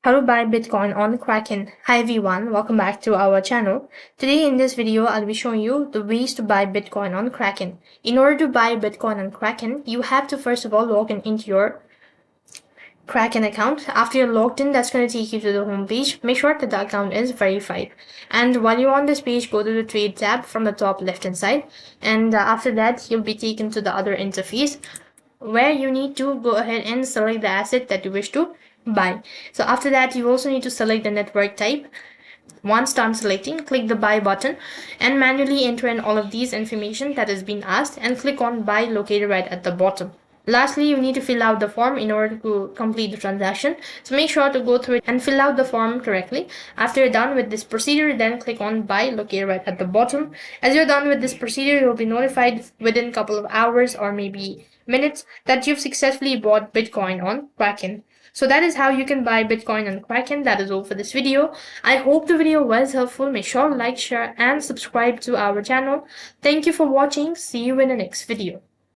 How to buy Bitcoin on Kraken. Hi everyone, welcome back to our channel. Today in this video, I'll be showing you the ways to buy Bitcoin on Kraken. In order to buy Bitcoin on Kraken, you have to first of all log in into your Kraken account. After you're logged in, that's going to take you to the home page. Make sure that the account is verified. And while you're on this page, go to the trade tab from the top left hand side. And after that, you'll be taken to the other interface where you need to go ahead and select the asset that you wish to buy. So after that, you also need to select the network type. Once done selecting, click the buy button and manually enter in all of these information that has been asked and click on buy located right at the bottom. Lastly, you need to fill out the form in order to complete the transaction. So make sure to go through it and fill out the form correctly. After you're done with this procedure, then click on buy located right at the bottom. As you're done with this procedure, you'll be notified within a couple of hours or maybe minutes that you've successfully bought Bitcoin on Kraken. So that is how you can buy Bitcoin on Kraken. That is all for this video. I hope the video was helpful. Make sure to like, share and subscribe to our channel. Thank you for watching. See you in the next video.